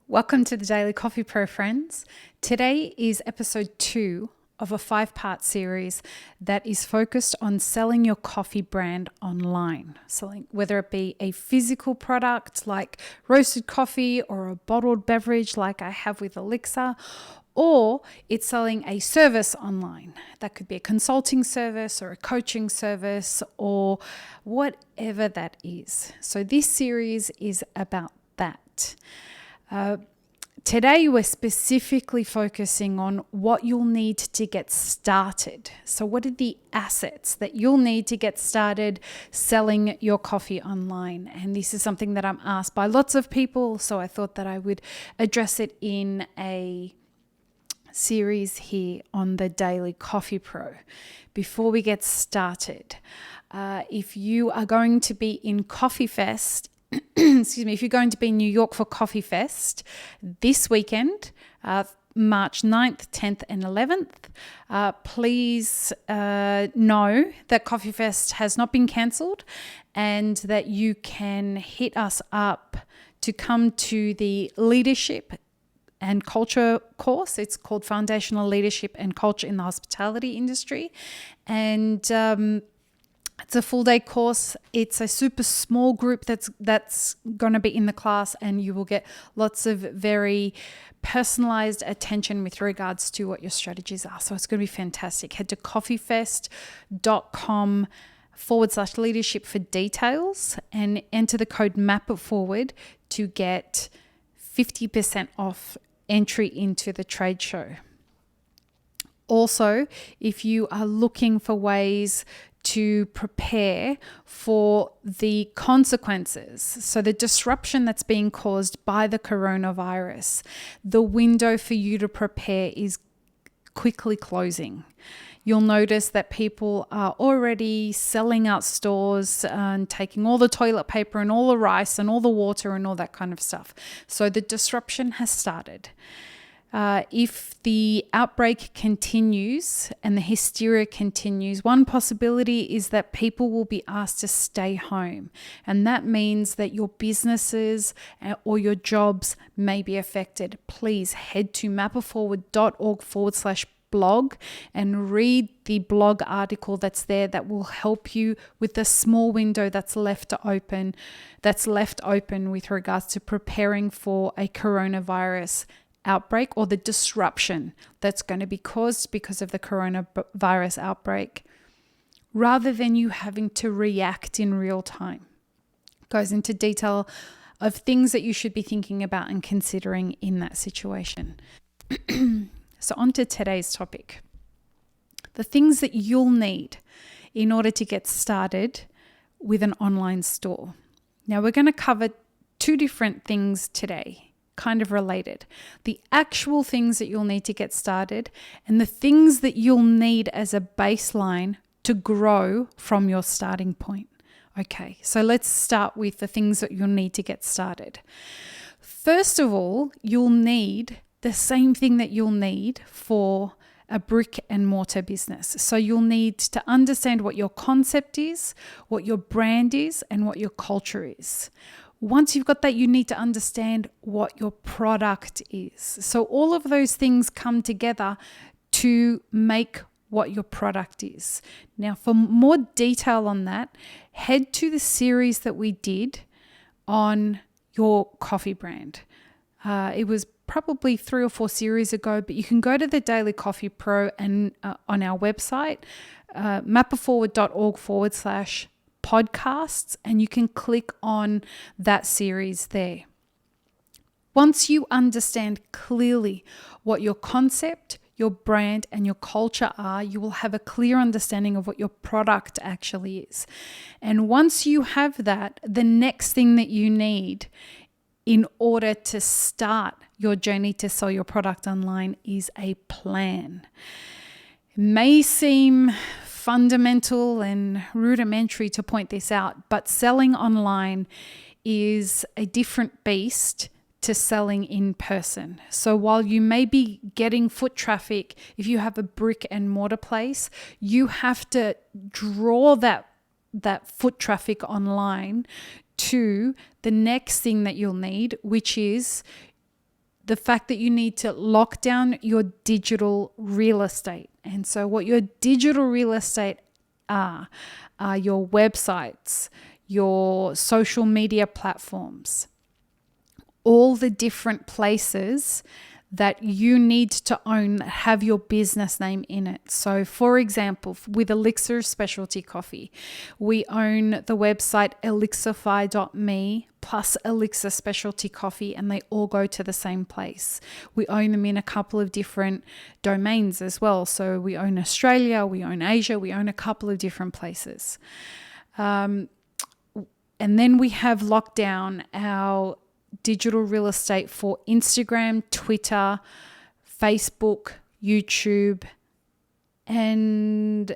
Welcome to the Daily Coffee Pro, friends. Today is episode 2 of a 5-part series that is focused on selling your coffee brand online. Selling, whether it be a physical product like roasted coffee or a bottled beverage like I have with Elixir, or it's selling a service online. That could be a consulting service or a coaching service or whatever that is. So this series is about that. Today, we're specifically focusing on what you'll need to get started. So what are the assets that you'll need to get started selling your coffee online? And this is something that I'm asked by lots of people, so I thought that I would address it in a series here on the Daily Coffee Pro. Before we get started, if you are going to be in Coffee Fest, if you're going to be in New York for Coffee Fest this weekend, March 9th, 10th and 11th, please know that Coffee Fest has not been cancelled and that you can hit us up to come to the leadership and culture course. It's called Foundational Leadership and Culture in the Hospitality Industry. And it's a full day course. It's a super small group that's going to be in the class, and you will get lots of very personalized attention with regards to what your strategies are. So it's going to be fantastic. Head to coffeefest.com/leadership for details and enter the code MAPITFORWARD to get 50% off entry into the trade show. Also, if you are looking for ways to prepare for the consequences, so the disruption that's being caused by the coronavirus, the window for you to prepare is quickly closing. You'll notice that people are already selling out stores and taking all the toilet paper and all the rice and all the water and all that kind of stuff. So the disruption has started. If the outbreak continues and the hysteria continues, one possibility is that people will be asked to stay home. And that means that your businesses or your jobs may be affected. Please head to mapitforward.org/blog and read the blog article that's there that will help you with the small window that's left open with regards to preparing for a coronavirus outbreak or the disruption that's going to be caused because of the coronavirus outbreak, rather than you having to react in real time. It goes into detail of things that you should be thinking about and considering in that situation. So on to today's topic. The things that you'll need in order to get started with an online store. Now we're going to cover 2 different things today, kind of related. The actual things that you'll need to get started and the things that you'll need as a baseline to grow from your starting point. Okay, so let's start with the things that you'll need to get started. First of all, you'll need the same thing that you'll need for a brick and mortar business. So you'll need to understand what your concept is, what your brand is, and what your culture is. Once you've got that, you need to understand what your product is. So all of those things come together to make what your product is. Now, for more detail on that, head to the series that we did on your coffee brand. It was probably 3 or 4 series ago, but you can go to the Daily Coffee Pro and on our website, mapitforward.org/podcasts, and you can click on that series there. Once you understand clearly what your concept, your brand, and your culture are, you will have a clear understanding of what your product actually is. And once you have that, the next thing that you need in order to start your journey to sell your product online is a plan. It may seem fundamental and rudimentary to point this out, but selling online is a different beast to selling in person. So while you may be getting foot traffic, if you have a brick and mortar place, you have to draw that foot traffic online to the next thing that you'll need, which is the fact that you need to lock down your digital real estate. And so what your digital real estate are your websites, your social media platforms, all the different places that you need to own that have your business name in it. So for example, with Elixir Specialty Coffee, we own the website elixify.me plus Elixir Specialty Coffee, and they all go to the same place. We own them in a couple of different domains as well. So we own Australia, we own Asia, we own a couple of different places. And then we have locked down our digital real estate for Instagram, Twitter, Facebook, YouTube, and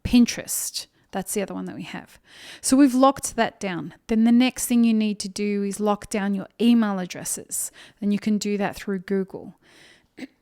Pinterest. That's the other one that we have. So we've locked that down. Then the next thing you need to do is lock down your email addresses. And you can do that through Google.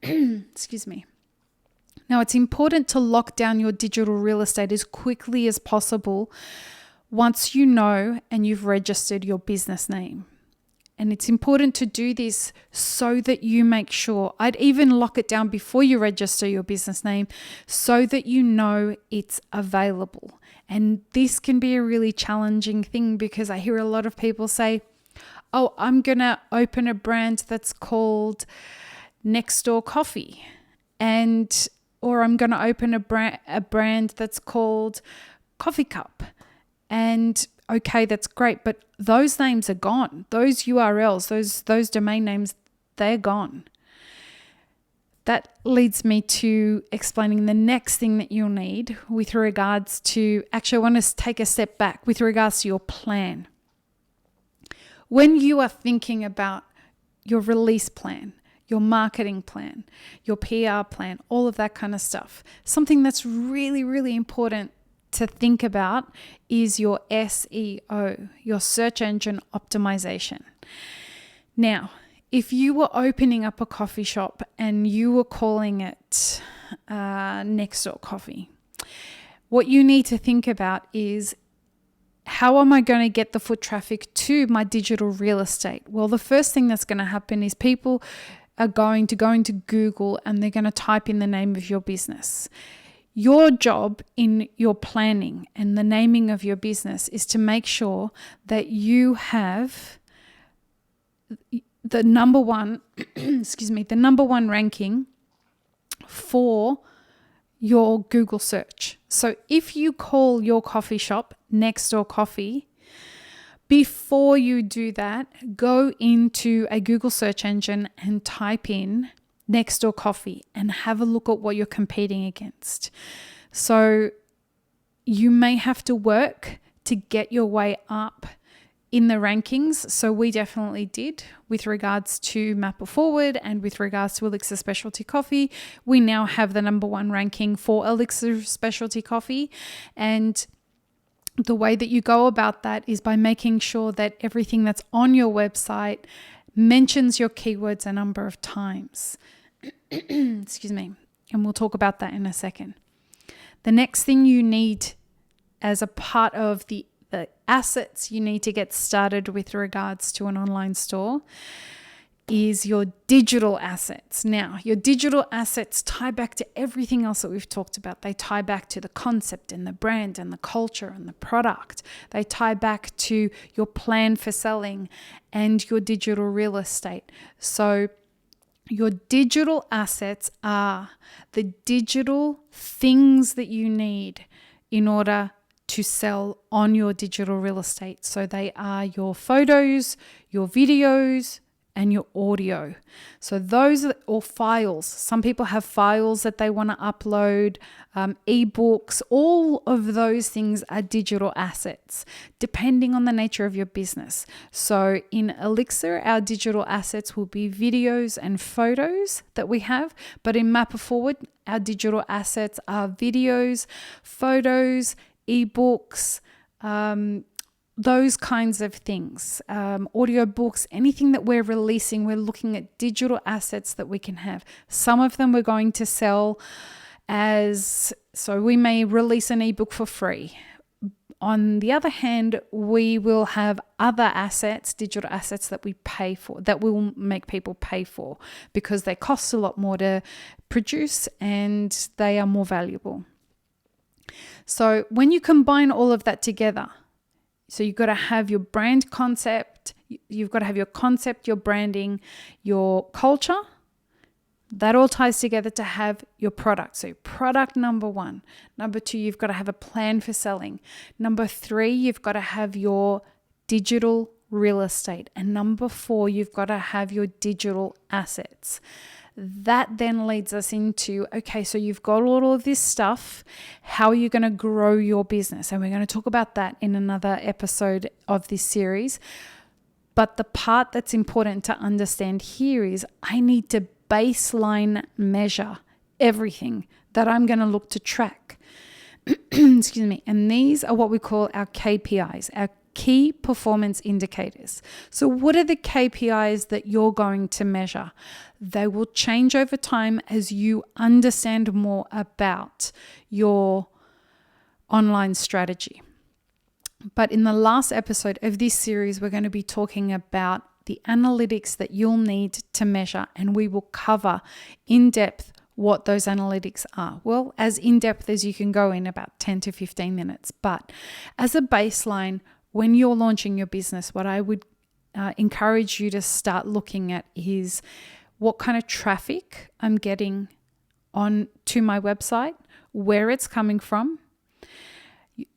Excuse me. Now, it's important to lock down your digital real estate as quickly as possible once you know and you've registered your business name. And it's important to do this so that you make sure, I'd even lock it down before you register your business name so that you know it's available. And this can be a really challenging thing because I hear a lot of people say, oh, I'm going to open a brand that's called Next Door Coffee, or I'm going to open a brand that's called Coffee Cup. And okay, that's great, but those names are gone. Those URLs, those domain names, they're gone. That leads me to explaining the next thing that you'll need with regards to, actually I want to take a step back with regards to your plan. When you are thinking about your release plan, your marketing plan, your PR plan, all of that kind of stuff, something that's really, really important to think about is your SEO, your search engine optimization. Now, if you were opening up a coffee shop and you were calling it Next Door Coffee, what you need to think about is, how am I going to get the foot traffic to my digital real estate? Well, the first thing that's going to happen is people are going to go into Google and they're going to type in the name of your business. Your job in your planning and the naming of your business is to make sure that you have the number one, the number one ranking for your Google search. So if you call your coffee shop Next Door Coffee, before you do that, go into a Google search engine and type in Next Door Coffee and have a look at what you're competing against. So you may have to work to get your way up in the rankings. So we definitely did with regards to Map It Forward and with regards to Elixir Specialty Coffee. We now have the number one ranking for Elixir Specialty Coffee. And the way that you go about that is by making sure that everything that's on your website mentions your keywords a number of times. Excuse me. And we'll talk about that in a second. The next thing you need as a part of the assets you need to get started with regards to an online store is your digital assets. Now, your digital assets tie back to everything else that we've talked about. They tie back to the concept and the brand and the culture and the product. They tie back to your plan for selling and your digital real estate. So your digital assets are the digital things that you need in order to sell on your digital real estate. So they are your photos, your videos, and your audio. So those are, or files. Some people have files that they want to upload, ebooks. All of those things are digital assets, depending on the nature of your business. So in Elixir, our digital assets will be videos and photos that we have. But in Map It Forward, our digital assets are videos, photos, ebooks, those kinds of things, audiobooks, anything that we're releasing, we're looking at digital assets that we can have. Some of them we're going to sell so we may release an ebook for free. on the other hand, we will have other assets, digital assets that we pay for, that will make people pay for because they cost a lot more to produce and they are more valuable. So when you combine all of that together, so you've got to have your brand concept, you've got to have your concept, your branding, your culture. That all ties together to have your product. So product number 1. Number 2, you've got to have a plan for selling. Number 3, you've got to have your digital real estate. And number 4, you've got to have your digital assets. That then leads us into, okay, so you've got all of this stuff. How are you going to grow your business? And we're going to talk about that in another episode of this series. But the part that's important to understand here is I need to baseline measure everything that I'm going to look to track. Excuse me. And these are what we call our KPIs, our key performance indicators. So what are the KPIs that you're going to measure? They will change over time as you understand more about your online strategy. But in the last episode of this series, we're going to be talking about the analytics that you'll need to measure, and we will cover in depth what those analytics are. Well, as in depth as you can go in about 10 to 15 minutes. But as a baseline, when you're launching your business, what I would encourage you to start looking at is what kind of traffic I'm getting on to my website, where it's coming from.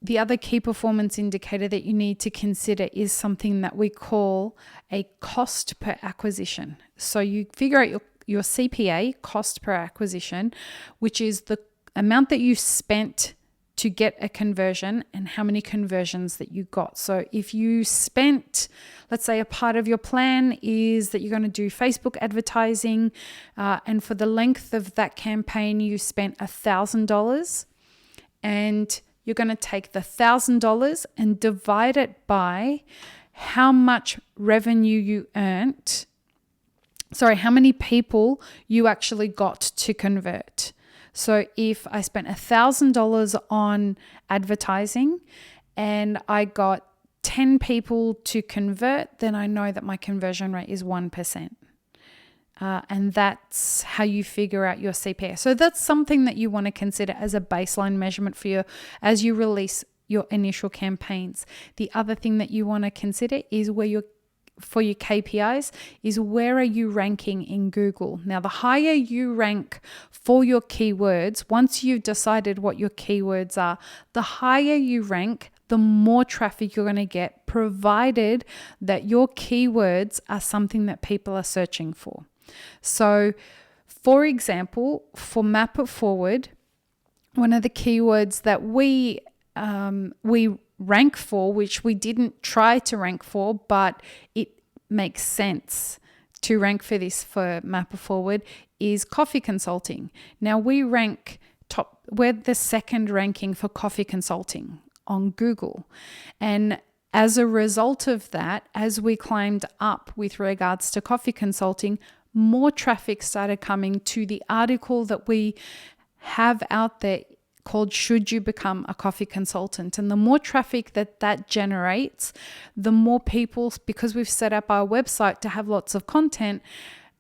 The other key performance indicator that you need to consider is something that we call a cost per acquisition. So you figure out your CPA, cost per acquisition, which is the amount that you spent to get a conversion and how many conversions that you got. So if you spent, let's say a part of your plan is that you're going to do Facebook advertising, and for the length of that campaign, you spent $1,000, and you're going to take the $1,000 and divide it by how much revenue you earned. Sorry, how many people you actually got to convert. So if I spent $1,000 on advertising and I got 10 people to convert, then I know that my conversion rate is 1%. And that's how you figure out your CPA. So that's something that you want to consider as a baseline measurement for you as you release your initial campaigns. The other thing that you want to consider is for your KPIs is where are you ranking in Google? Now, the higher you rank for your keywords, once you've decided what your keywords are, the higher you rank, the more traffic you're going to get, provided that your keywords are something that people are searching for. So, for example, for Map It Forward, one of the keywords that we rank for, which we didn't try to rank for, but it makes sense to rank for this for Map It Forward, is coffee consulting. Now we rank we're the second ranking for coffee consulting on Google. And as a result of that, as we climbed up with regards to coffee consulting, more traffic started coming to the article that we have out there called Should You Become a Coffee Consultant? And the more traffic that generates, the more people, because we've set up our website to have lots of content,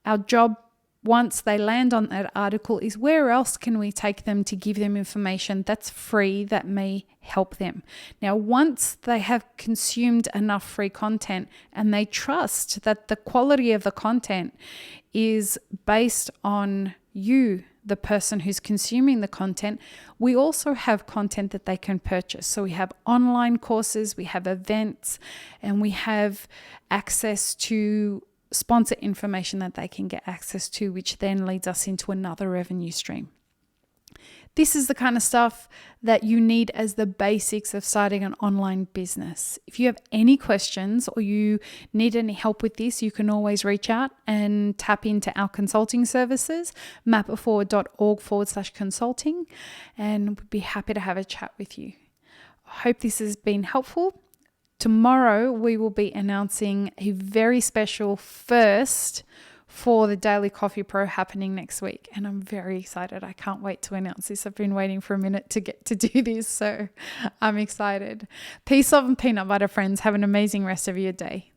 our job once they land on that article is where else can we take them to give them information that's free that may help them. Now, once they have consumed enough free content and they trust that the quality of the content is based on you, the person who's consuming the content, we also have content that they can purchase. So we have online courses, we have events, and we have access to sponsor information that they can get access to, which then leads us into another revenue stream. This is the kind of stuff that you need as the basics of starting an online business. If you have any questions or you need any help with this, you can always reach out and tap into our consulting services, mapitforward.org/consulting, and we'd be happy to have a chat with you. I hope this has been helpful. Tomorrow, we will be announcing a very special first for the Daily Coffee Pro happening next week. And I'm very excited. I can't wait to announce this. I've been waiting for a minute to get to do this. So I'm excited. Peace, love, and peanut butter, friends. Have an amazing rest of your day.